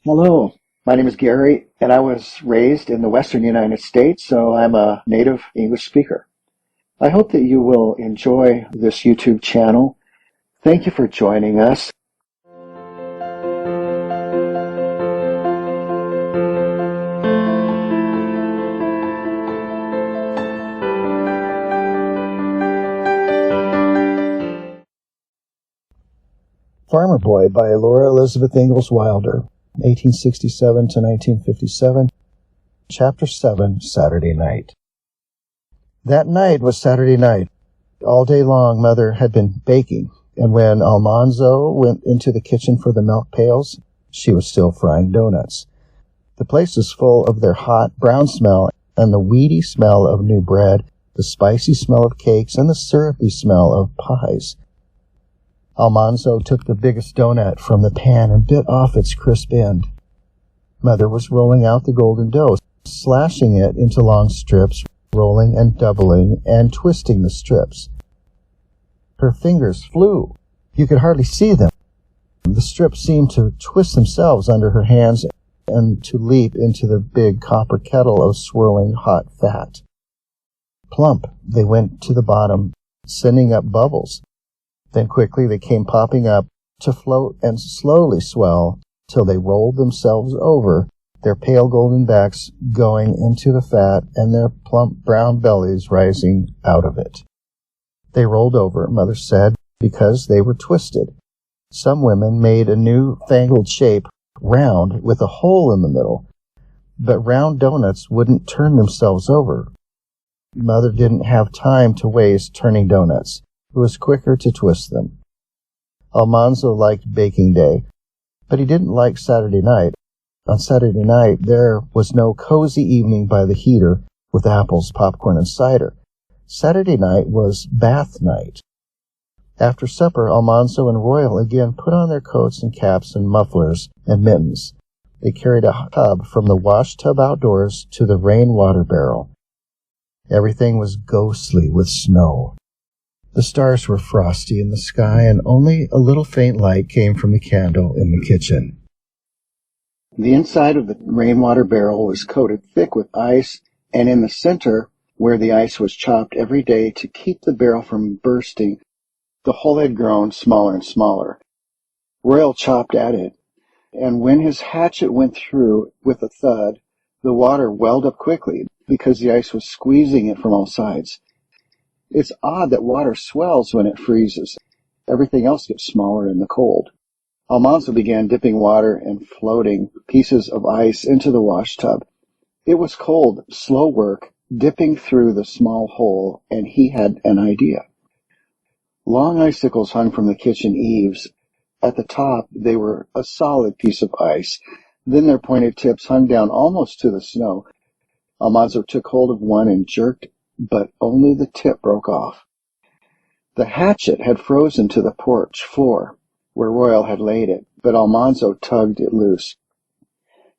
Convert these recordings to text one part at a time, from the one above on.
Hello, my name is Gary, and I was raised in the Western United States, so I'm a native English speaker. I hope that you will enjoy this YouTube channel. Thank you for joining us. Farmer Boy by Laura Elizabeth Ingalls Wilder, 1867 to 1957, Chapter 7, Saturday Night. That night was Saturday night. All day long, Mother had been baking, and when Almanzo went into the kitchen for the milk pails, she was still frying donuts. The place was full of their hot, brown smell and the weedy smell of new bread, the spicy smell of cakes, and the syrupy smell of pies. Almanzo took the biggest donut from the pan and bit off its crisp end. Mother was rolling out the golden dough, slashing it into long strips, rolling and doubling and twisting the strips. Her fingers flew. You could hardly see them. The strips seemed to twist themselves under her hands and to leap into the big copper kettle of swirling hot fat. Plump, they went to the bottom, sending up bubbles. Then quickly they came popping up to float and slowly swell till they rolled themselves over, their pale golden backs going into the fat and their plump brown bellies rising out of it. They rolled over, Mother said, because they were twisted. Some women made a new-fangled shape, round, with a hole in the middle, but round donuts wouldn't turn themselves over. Mother didn't have time to waste turning donuts. It was quicker to twist them. Almanzo liked baking day, but he didn't like Saturday night. On Saturday night, there was no cozy evening by the heater with apples, popcorn, and cider. Saturday night was bath night. After supper, Almanzo and Royal again put on their coats and caps and mufflers and mittens. They carried a tub from the wash tub outdoors to the rainwater barrel. Everything was ghostly with snow. The stars were frosty in the sky, and only a little faint light came from the candle in the kitchen. The inside of the rainwater barrel was coated thick with ice, and in the center, where the ice was chopped every day to keep the barrel from bursting, the hole had grown smaller and smaller. Royal chopped at it, and when his hatchet went through with a thud, the water welled up quickly because the ice was squeezing it from all sides. It's odd that water swells when it freezes. Everything else gets smaller in the cold. Almanzo began dipping water and floating pieces of ice into the wash tub. It was cold, slow work, dipping through the small hole, and he had an idea. Long icicles hung from the kitchen eaves. At the top, they were a solid piece of ice. Then their pointed tips hung down almost to the snow. Almanzo took hold of one and jerked, but only the tip broke off. The hatchet had frozen to the porch floor, where Royal had laid it, but Almanzo tugged it loose.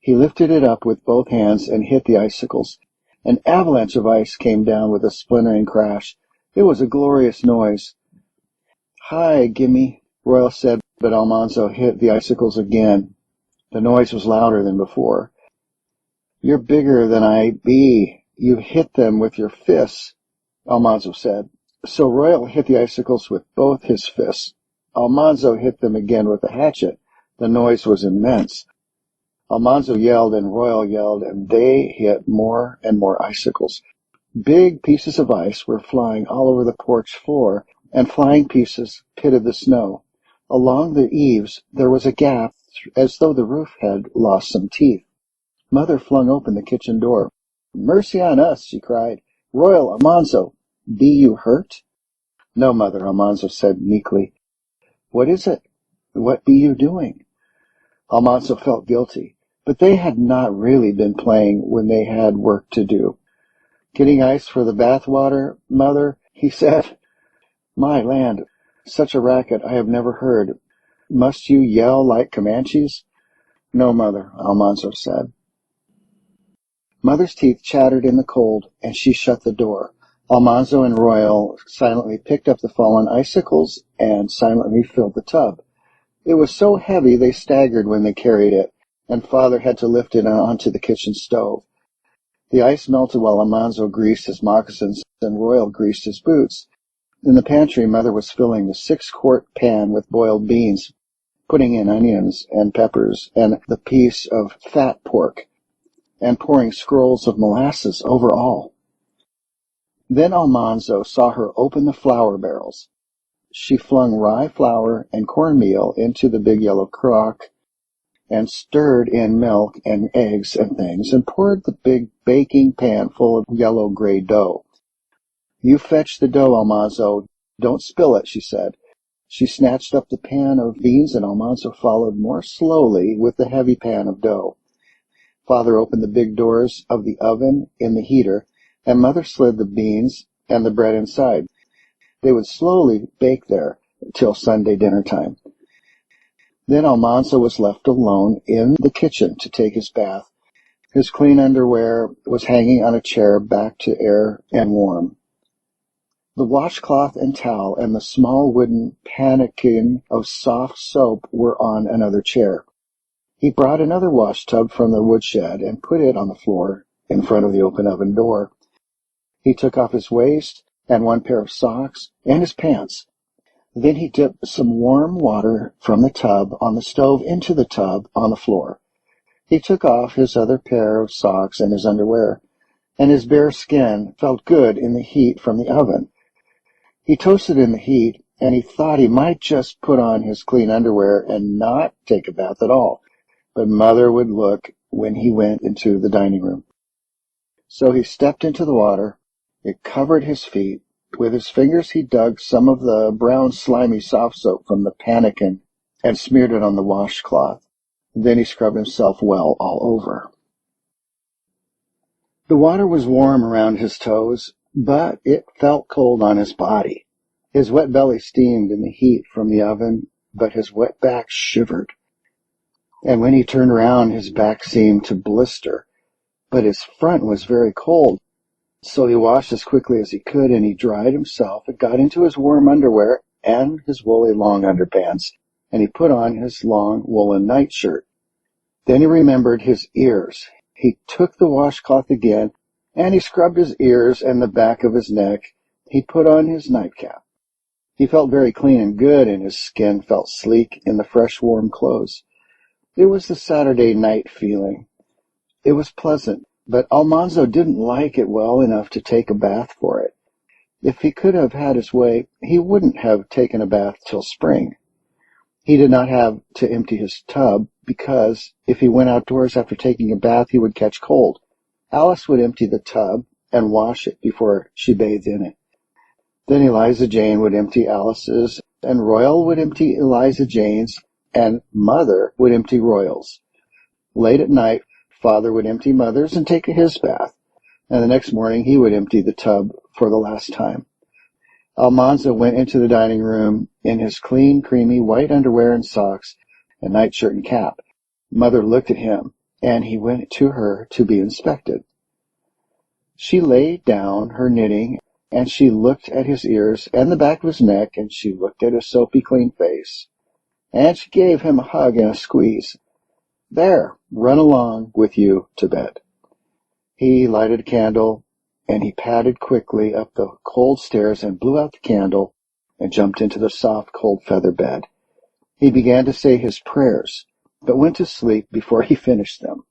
He lifted it up with both hands and hit the icicles. An avalanche of ice came down with a splintering crash. It was a glorious noise. "Hi, gimme," Royal said, but Almanzo hit the icicles again. The noise was louder than before. "You're bigger than I be. You hit them with your fists," Almanzo said. So Royal hit the icicles with both his fists. Almanzo hit them again with a hatchet. The noise was immense. Almanzo yelled and Royal yelled, and they hit more and more icicles. Big pieces of ice were flying all over the porch floor, and flying pieces pitted the snow. Along the eaves there was a gap, as though the roof had lost some teeth. Mother flung open the kitchen door. "Mercy on us," she cried. "Royal, Almanzo, be you hurt?" "No, Mother," Almanzo said meekly. "What is it? What be you doing?" Almanzo felt guilty, but they had not really been playing when they had work to do. "Getting ice for the bath water, Mother," he said. "My land, such a racket I have never heard. Must you yell like Comanches?" "No, Mother," Almanzo said. Mother's teeth chattered in the cold, and she shut the door. Almanzo and Royal silently picked up the fallen icicles and silently filled the tub. It was so heavy they staggered when they carried it. and Father had to lift it onto the kitchen stove. The ice melted while Almanzo greased his moccasins and Royal greased his boots. In the pantry, Mother was filling the 6-quart pan with boiled beans, putting in onions and peppers and the piece of fat pork, and pouring scrolls of molasses over all. Then Almanzo saw her open the flour barrels. She flung rye flour and cornmeal into the big yellow crock and stirred in milk and eggs and things and poured the big baking pan full of yellow-gray dough. "You fetch the dough, Almanzo. Don't spill it," she said. She snatched up the pan of beans, and Almanzo followed more slowly with the heavy pan of dough. Father opened the big doors of the oven in the heater, and Mother slid the beans and the bread inside. They would slowly bake there till Sunday dinner time. Then Almanzo was left alone in the kitchen to take his bath. His clean underwear was hanging on a chair back to air and warm. The washcloth and towel and the small wooden pannikin of soft soap were on another chair. He brought another wash tub from the woodshed and put it on the floor in front of the open oven door. He took off his waist and one pair of socks and his pants. Then he dipped some warm water from the tub on the stove into the tub on the floor. He took off his other pair of socks and his underwear, and his bare skin felt good in the heat from the oven. He toasted in the heat, and he thought he might just put on his clean underwear and not take a bath at all, but Mother would look when he went into the dining room. So he stepped into the water. It covered his feet. With his fingers he dug some of the brown slimy soft soap from the pannikin and smeared it on the washcloth. Then he scrubbed himself well all over. The water was warm around his toes, but it felt cold on his body. His wet belly steamed in the heat from the oven, but his wet back shivered. And when he turned around, his back seemed to blister, but his front was very cold. So he washed as quickly as he could, and he dried himself and got into his warm underwear and his woolly long underpants, and he put on his long woolen nightshirt. Then he remembered his ears. He took the washcloth again, and he scrubbed his ears and the back of his neck. He put on his nightcap. He felt very clean and good, and his skin felt sleek in the fresh, warm clothes. It was the Saturday night feeling. It was pleasant, but Almanzo didn't like it well enough to take a bath for it. If he could have had his way, he wouldn't have taken a bath till spring. He did not have to empty his tub, because if he went outdoors after taking a bath, he would catch cold. Alice would empty the tub and wash it before she bathed in it. Then Eliza Jane would empty Alice's, and Royal would empty Eliza Jane's, and Mother would empty Royal's. Late at night, Father would empty Mother's and take his bath, and the next morning he would empty the tub for the last time. Almanzo went into the dining room in his clean, creamy white underwear and socks and nightshirt and cap. Mother looked at him, and he went to her to be inspected. She laid down her knitting, and she looked at his ears and the back of his neck, and she looked at his soapy clean face, and she gave him a hug and a squeeze. "There, run along with you to bed." He lighted a candle, and he padded quickly up the cold stairs and blew out the candle and jumped into the soft, cold feather bed. He began to say his prayers, but went to sleep before he finished them.